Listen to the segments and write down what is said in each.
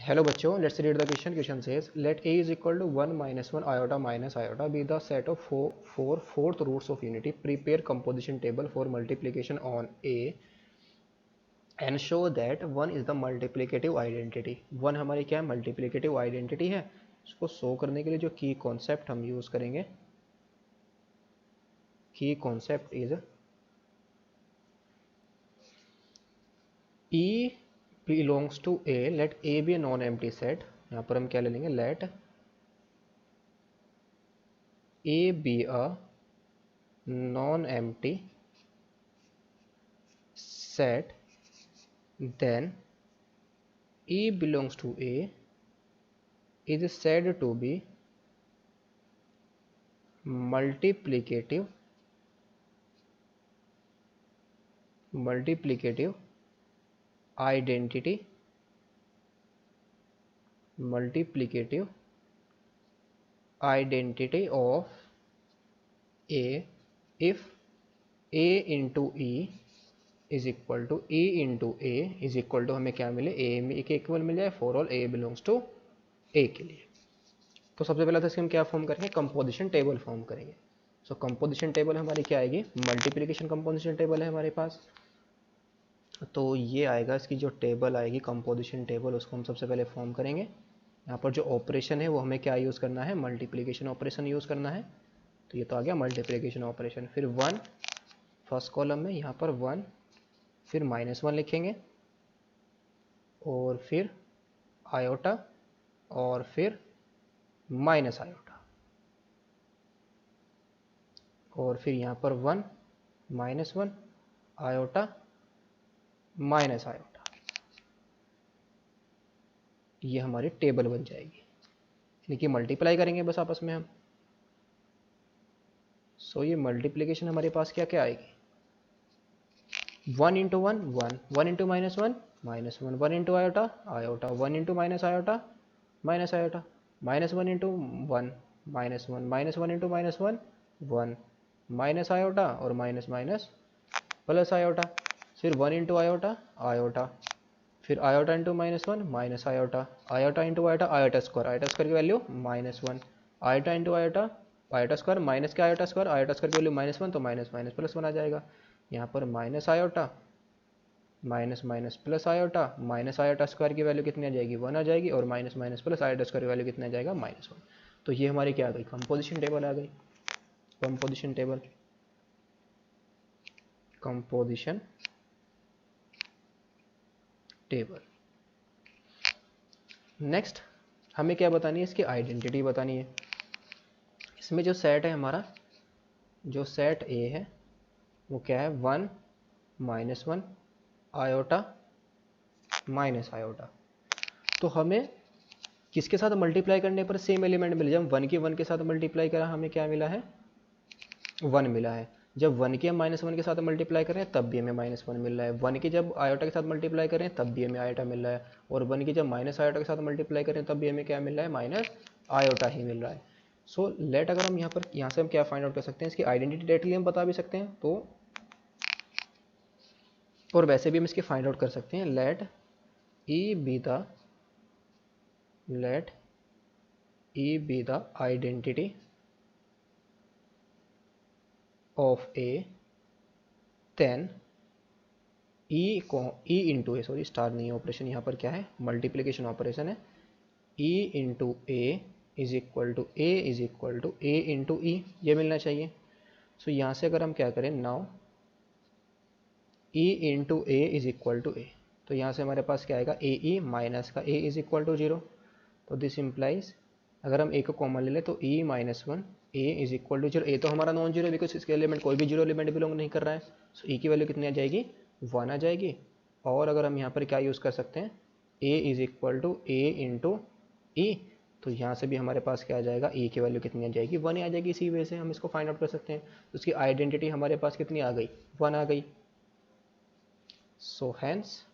Hello बच्चों, let's read the question. Question says late a is equal to 1 minus 1 iota minus iota be the set of four fourth roots of unity. Prepare composition table for multiplication on a and show that 1 is the multiplicative identity. 1 हमारी क्या है? Multiplicative identity है. उसको show करने के लिए जो की कॉन्सेप्ट हम यूज करेंगे, की concept is E belongs to A. Let A be a non-empty set. यहाँ पर हम क्या ले लेंगे? Let A be a non-empty set. Then E belongs to A is said to be multiplicative identity of A if A into E is equal to E into A is equal to हमें क्या मिले? A के equal मिल जाए for all A belongs to A के लिए. तो सबसे पहले तो इसके हम क्या फॉर्म करेंगे? कंपोजिशन टेबल फॉर्म करेंगे. सो कंपोजिशन टेबल हमारी क्या आएगी? मल्टीप्लिकेशन कंपोजिशन टेबल है हमारे पास. तो ये आएगा, इसकी जो टेबल आएगी कंपोजिशन टेबल, उसको हम सबसे पहले फॉर्म करेंगे. यहाँ पर जो ऑपरेशन है वो हमें क्या यूज़ करना है? मल्टीप्लिकेशन ऑपरेशन यूज़ करना है. तो ये तो आ गया मल्टीप्लिकेशन ऑपरेशन. फिर 1 फर्स्ट कॉलम में, यहाँ पर 1, फिर -1 लिखेंगे, और फिर आयोटा, और फिर माइनस आयोटा, और फिर यहाँ पर 1 -1 आयोटा माइनस आयोटा. ये हमारी टेबल बन जाएगी. यानी कि मल्टीप्लाई करेंगे बस आपस में हम. सो ये मल्टीप्लिकेशन हमारे पास क्या क्या आएगी? 1 into 1 1, 1 into -1 -1, 1 into iota iota, 1 into minus iota minus iota, -1 into 1 -1, -1 into -1 1, minus iota, और माइनस माइनस प्लस आयोटा. फिर 1 इंटू आयोटा आयोटा, फिर iota into -1 minus iota, iota into iota iota square की value -1, iota into iota iota square minus के iota square की value -1, तो minus minus plus 1 आ जाएगा. यहाँ पर minus iota minus minus plus iota, minus iota square की value कितनी आ जाएगी? 1 आ जाएगी, और minus minus plus iota square की वैल्यू कितनी आ जाएगा? -1. तो ये हमारी क्या आ गई? कंपोजिशन टेबल आ गई. Composition table. नेक्स्ट हमें क्या बतानी है? इसकी आइडेंटिटी बतानी है. इसमें जो सेट है हमारा, जो सेट ए है वो क्या है? 1 -1 आयोटा माइनस आयोटा. तो हमें किसके साथ मल्टीप्लाई करने पर सेम एलिमेंट मिल जाए? 1 के साथ मल्टीप्लाई करा, हमें क्या मिला है? 1 मिला है. जब 1 के हम -1 के साथ मल्टीप्लाई कर रहे हैं तब भी हमें -1 मिल रहा है. 1 की जब आयोटा के साथ मल्टीप्लाई कर रहे हैं तब भी हमें आयोटा मिल रहा है, और 1 की जब माइनस आयोटा के साथ मल्टीप्लाई कर रहे हैं तब भी हमें क्या मिल रहा है? माइनस आयोटा ही मिल रहा है. सो लेट, अगर हम यहाँ से हम क्या फाइंड आउट कर सकते हैं? इसकी आइडेंटिटी डायरेक्टली हम बता भी सकते हैं, तो और वैसे भी हम इसकी फाइंड आउट कर सकते हैं. Let E be the identity of A, then E into A, sorry star नहीं है ऑपरेशन, यहाँ पर क्या है? मल्टीप्लिकेशन ऑपरेशन है. E into A is equal to A into E, ये मिलना चाहिए. सो यहाँ से अगर हम क्या करें, now E into A is equal to A, तो यहाँ से हमारे पास क्या आएगा? ए ई माइनस का ए इज इक्वल टू 0. तो दिस इम्प्लाइज, अगर हम ए को कॉमन ले लें तो e -1 A is equal to 0. A तो हमारा नॉन जीरो, बिकॉज इसके एलिमेंट कोई भी जीरो एलिमेंट बिलोंग नहीं कर रहा है. सो e की वैल्यू कितनी आ जाएगी? 1 आ जाएगी. और अगर हम यहाँ पर क्या यूज़ कर सकते हैं? a is equal to A into E, तो यहाँ से भी हमारे पास क्या आ जाएगा? e की वैल्यू कितनी आ जाएगी? 1 आ जाएगी. इसी वजह से हम इसको फाइंड आउट कर सकते हैं. तो उसकी आइडेंटिटी हमारे पास कितनी आ गई? 1 आ गई. सो हैंस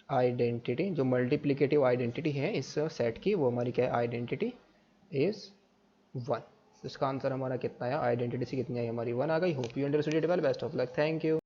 आइडेंटिटी, जो मल्टीप्लिकेटिव आइडेंटिटी है इस सेट की, वो हमारी क्या है? Identity is 1. इसका आंसर हमारा कितना आया? आइडेंटिटी से कितनी आई? हमारी 1 आ गई. Hope you understood it well. Best of luck. Thank you.